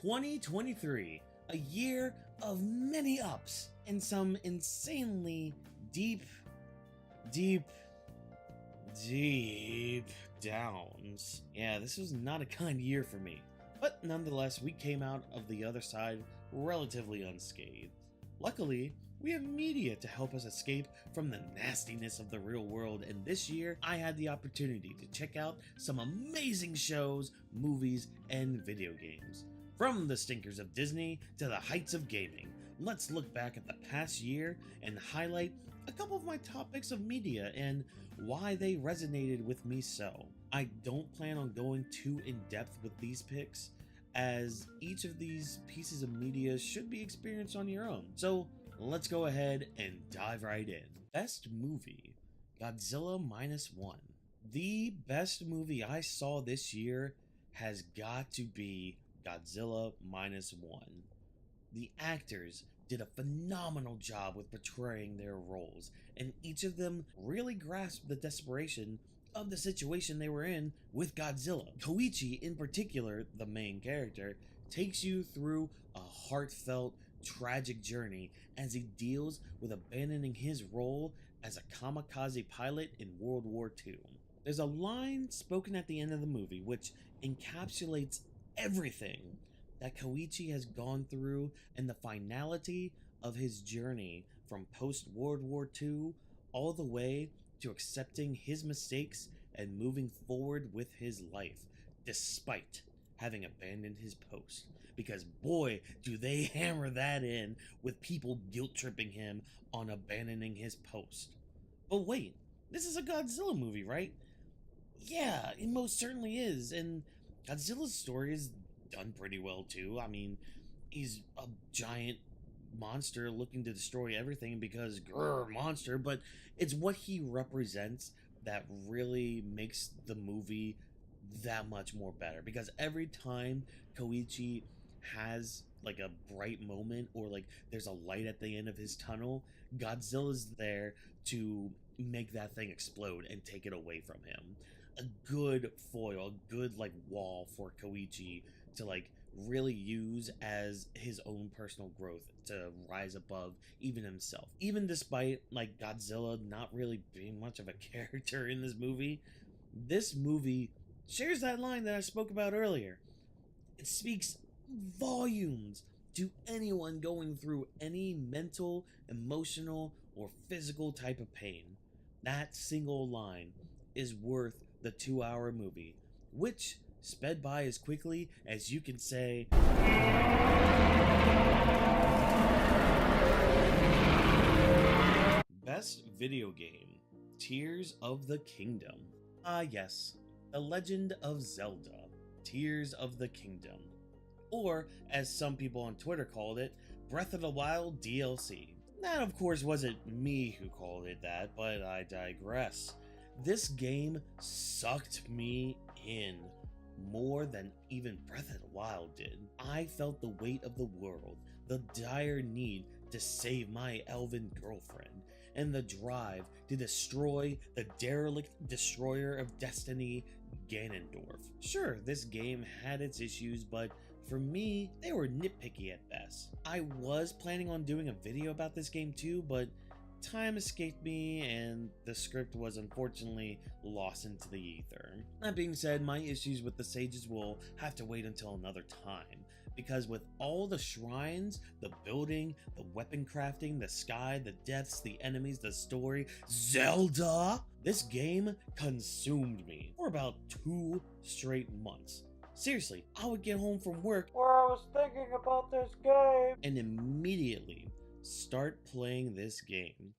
2023, a year of many ups and some insanely deep downs. Yeah, this was not a kind year for me. But nonetheless, we came out of the other side relatively unscathed. Luckily, we have media to help us escape from the nastiness of the real world, and this year, I had the opportunity to check out some amazing shows, movies, and video games. From the stinkers of Disney to the heights of gaming, let's look back at the past year and highlight a couple of my topics of media and why they resonated with me so. I don't plan on going too in-depth with these picks, as each of these pieces of media should be experienced on your own. So let's go ahead and dive right in. Best movie, Godzilla Minus One. The best movie I saw this year has got to be Godzilla Minus One. The actors did a phenomenal job with portraying their roles, and each of them really grasped the desperation of the situation they were in with Godzilla. Koichi, in particular, the main character, takes you through a heartfelt, tragic journey as he deals with abandoning his role as a kamikaze pilot in World War II. There's a line spoken at the end of the movie which encapsulates everything that Koichi has gone through and the finality of his journey from post-World War II all the way to accepting his mistakes and moving forward with his life, despite having abandoned his post. Because boy, do they hammer that in with people guilt-tripping him on abandoning his post. But wait, this is a Godzilla movie, right? Yeah, it most certainly is, and Godzilla's story is done pretty well too. I mean, he's a giant monster looking to destroy everything because grrr, monster, but it's what he represents that really makes the movie that much more better. Because every time Koichi has like a bright moment or like there's a light at the end of his tunnel, Godzilla's there to make that thing explode and take it away from him. A good foil, a good like wall for Koichi to like really use as his own personal growth to rise above even himself. Even despite like Godzilla not really being much of a character in this movie shares that line that I spoke about earlier. It speaks volumes to anyone going through any mental, emotional, or physical type of pain. That single line is worth the 2-hour movie, which sped by as quickly as you can say Best Video Game, Tears of the Kingdom. Yes, The Legend of Zelda, Tears of the Kingdom. Or, as some people on Twitter called it, Breath of the Wild DLC. That of course wasn't me who called it that, but I digress. This game sucked me in more than even Breath of the Wild did. I felt the weight of the world, the dire need to save my elven girlfriend, and the drive to destroy the derelict destroyer of destiny, Ganondorf. Sure, this game had its issues, but for me, they were nitpicky at best. I was planning on doing a video about this game too, but time escaped me and the script was unfortunately lost into the ether. That being said, my issues with the sages will have to wait until another time, because with all the shrines, the building, the weapon crafting, the sky, the deaths, the enemies, the story, Zelda, this game consumed me for about 2 straight months. Seriously, I would get home from work where I was thinking about this game and immediately start playing this game.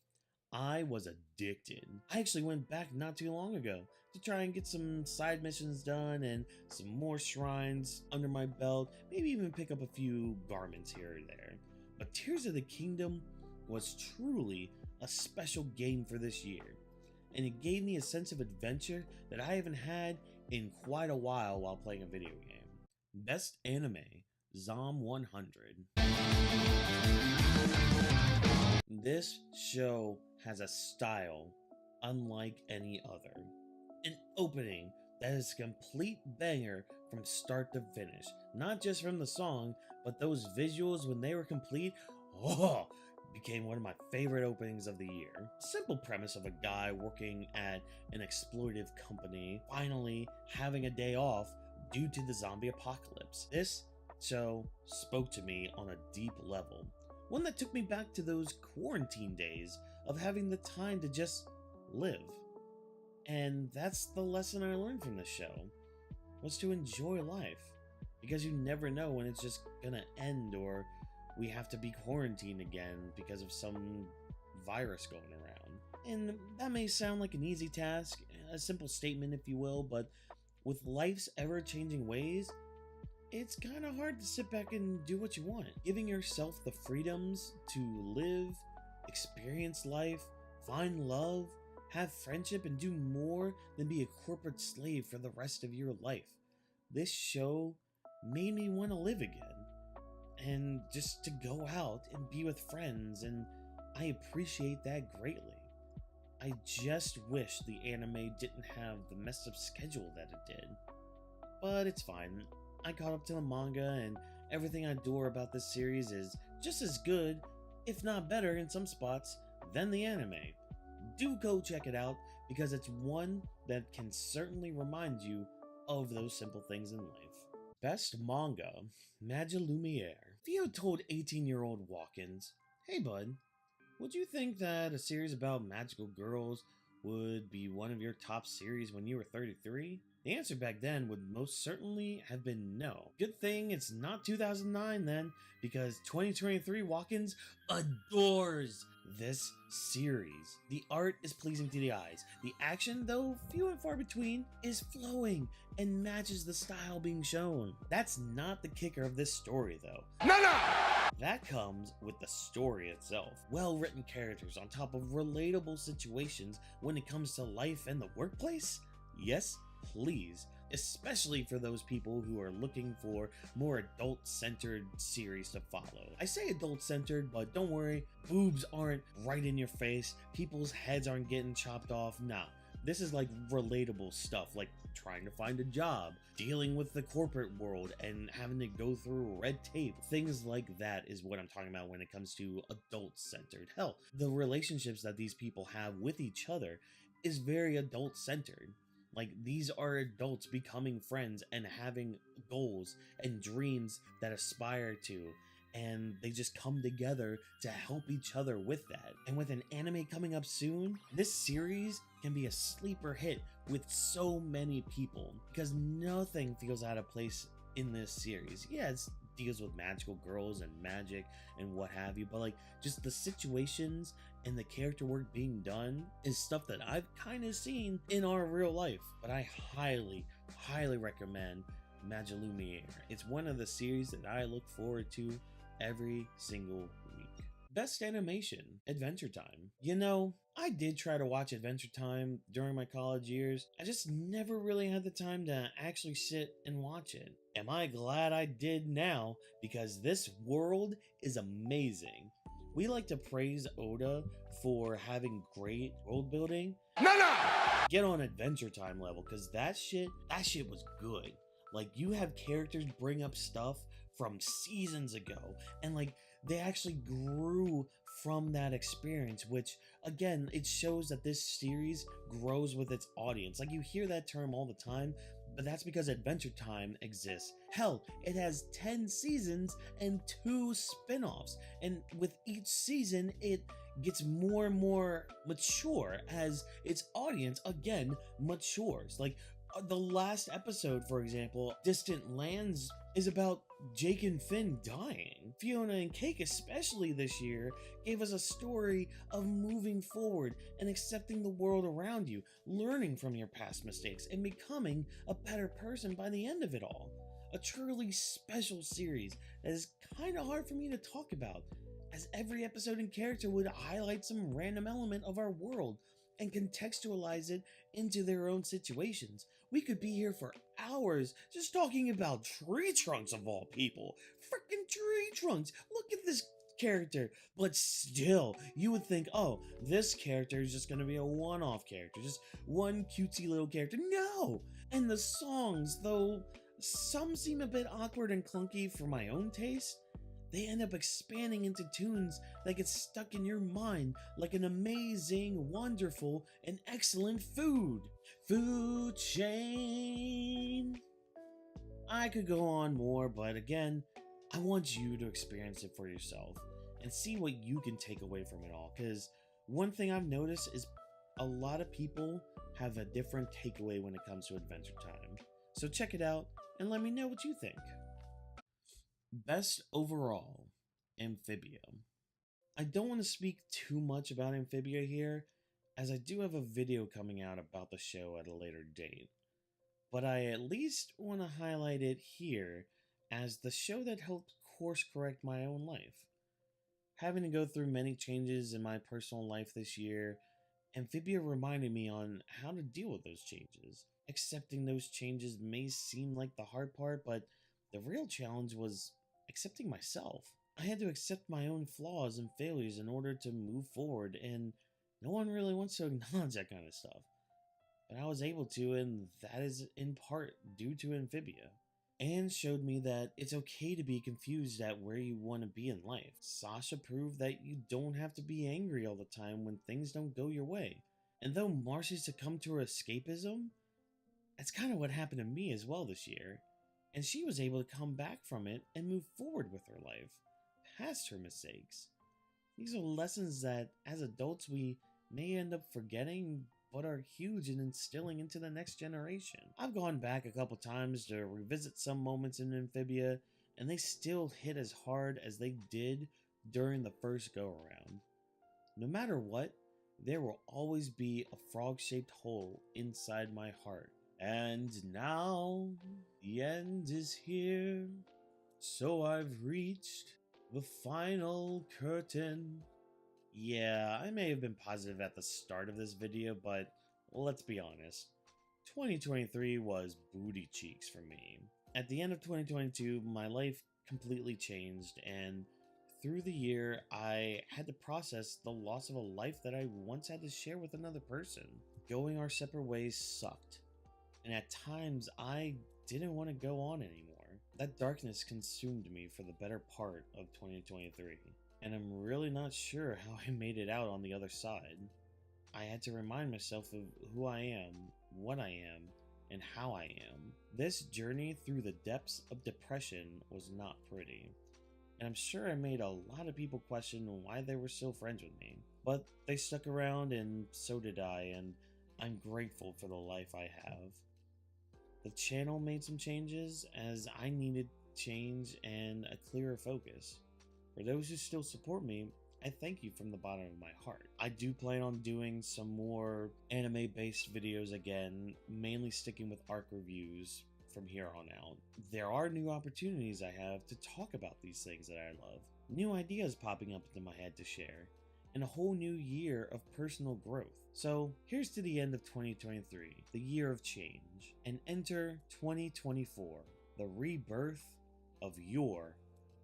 I was addicted. I actually went back not too long ago to try and get some side missions done and some more shrines under my belt, maybe even pick up a few garments here or there. But Tears of the Kingdom was truly a special game for this year, and it gave me a sense of adventure that I haven't had in quite a while playing a video game. Best Anime, Zom 100. This show has a style unlike any other. An opening that is a complete banger from start to finish. Not just from the song, but those visuals when they were complete, oh, became one of my favorite openings of the year. Simple premise of a guy working at an exploitive company, finally having a day off due to the zombie apocalypse. This show spoke to me on a deep level. One that took me back to those quarantine days of having the time to just live. And that's the lesson I learned from this show, was to enjoy life. Because you never know when it's just gonna end, or we have to be quarantined again because of some virus going around. And that may sound like an easy task, a simple statement if you will, but with life's ever-changing ways, it's kind of hard to sit back and do what you want. Giving yourself the freedoms to live, experience life, find love, have friendship, and do more than be a corporate slave for the rest of your life. This show made me want to live again. And just to go out and be with friends, and I appreciate that greatly. I just wish the anime didn't have the messed up schedule that it did. But it's fine. I caught up to the manga, and everything I adore about this series is just as good, if not better in some spots, than the anime. Do go check it out, because it's one that can certainly remind you of those simple things in life. Best manga, Magilumiere. Theo told 18-year-old Watkins, "Hey bud, would you think that a series about magical girls would be one of your top series when you were 33? The answer back then would most certainly have been no. Good thing it's not 2009 then, because 2023 Watkins adores this series. The art is pleasing to the eyes. The action, though few and far between, is flowing and matches the style being shown. That's not the kicker of this story though. No! That comes with the story itself. Well-written characters on top of relatable situations when it comes to life and the workplace? Yes, please. Especially for those people who are looking for more adult-centered series to follow. I say adult-centered, but don't worry, boobs aren't right in your face, people's heads aren't getting chopped off, nah. This is like relatable stuff, like trying to find a job, dealing with the corporate world, and having to go through red tape. Things like that is what I'm talking about when it comes to adult-centered. Hell, the relationships that these people have with each other is very adult-centered. Like, these are adults becoming friends and having goals and dreams that aspire to, and they just come together to help each other with that. And with an anime coming up soon, this series can be a sleeper hit with so many people, because nothing feels out of place in this series. Yeah, it deals with magical girls and magic and what have you, but like, just the situations and the character work being done is stuff that I've kind of seen in our real life. But I highly recommend Magilumiere. It's one of the series that I look forward to every single week. Best animation, Adventure Time. You know, I did try to watch Adventure Time during my college years. I just never really had the time to actually sit and watch it. Am I glad I did now? Because this world is amazing. We like to praise Oda for having great world building. No! Get on Adventure Time level, because that shit was good. Like, you have characters bring up stuff from seasons ago, and like, they actually grew from that experience, which again, it shows that this series grows with its audience. Like, you hear that term all the time, but that's because Adventure Time exists. Hell, it has 10 seasons and 2 spin-offs, and with each season it gets more and more mature as its audience again matures. Like, the last episode, for example, Distant Lands, is about Jake and Finn dying. Fiona and Cake, especially this year, gave us a story of moving forward and accepting the world around you, learning from your past mistakes, and becoming a better person by the end of it all. A truly special series that is kind of hard for me to talk about, as every episode and character would highlight some random element of our world and contextualize it into their own situations. We could be here for hours just talking about tree trunks of all people. Freaking tree trunks! Look at this character. But still, you would think, oh, this character is just going to be a one-off character, just one cutesy little character. No! And the songs, though some seem a bit awkward and clunky for my own taste, they end up expanding into tunes that get stuck in your mind like an amazing, wonderful, and excellent food. Food chain. I could go on more, but again, I want you to experience it for yourself and see what you can take away from it all, because one thing I've noticed is a lot of people have a different takeaway when it comes to Adventure Time. So check it out and let me know what you think. Best overall, Amphibia. I don't want to speak too much about Amphibia here, as I do have a video coming out about the show at a later date, but I at least want to highlight it here as the show that helped course correct my own life. Having to go through many changes in my personal life this year, Amphibia reminded me on how to deal with those changes. Accepting those changes may seem like the hard part, but the real challenge was accepting myself. I had to accept my own flaws and failures in order to move forward, and no one really wants to acknowledge that kind of stuff. But I was able to, and that is in part due to Amphibia. Anne showed me that it's okay to be confused at where you want to be in life. Sasha proved that you don't have to be angry all the time when things don't go your way. And though Marcy succumbed to her escapism, that's kind of what happened to me as well this year. And she was able to come back from it and move forward with her life, past her mistakes. These are lessons that, as adults, we may end up forgetting, but are huge in instilling into the next generation. I've gone back a couple times to revisit some moments in Amphibia, and they still hit as hard as they did during the first go-around. No matter what, there will always be a frog-shaped hole inside my heart. And now, the end is here, so I've reached the final curtain. Yeah, I may have been positive at the start of this video, but let's be honest. 2023 was booty cheeks for me. At the end of 2022, my life completely changed, and through the year, I had to process the loss of a life that I once had to share with another person. Going our separate ways sucked, and at times I didn't want to go on anymore. That darkness consumed me for the better part of 2023. And I'm really not sure how I made it out on the other side. I had to remind myself of who I am, what I am, and how I am. This journey through the depths of depression was not pretty, and I'm sure I made a lot of people question why they were still friends with me. But they stuck around, and so did I, and I'm grateful for the life I have. The channel made some changes as I needed change and a clearer focus. For those who still support me, I thank you from the bottom of my heart. I do plan on doing some more anime-based videos again, mainly sticking with ARC reviews from here on out. There are new opportunities I have to talk about these things that I love, new ideas popping up into my head to share, and a whole new year of personal growth. So here's to the end of 2023, the year of change, and enter 2024, the rebirth of your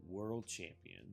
world champion.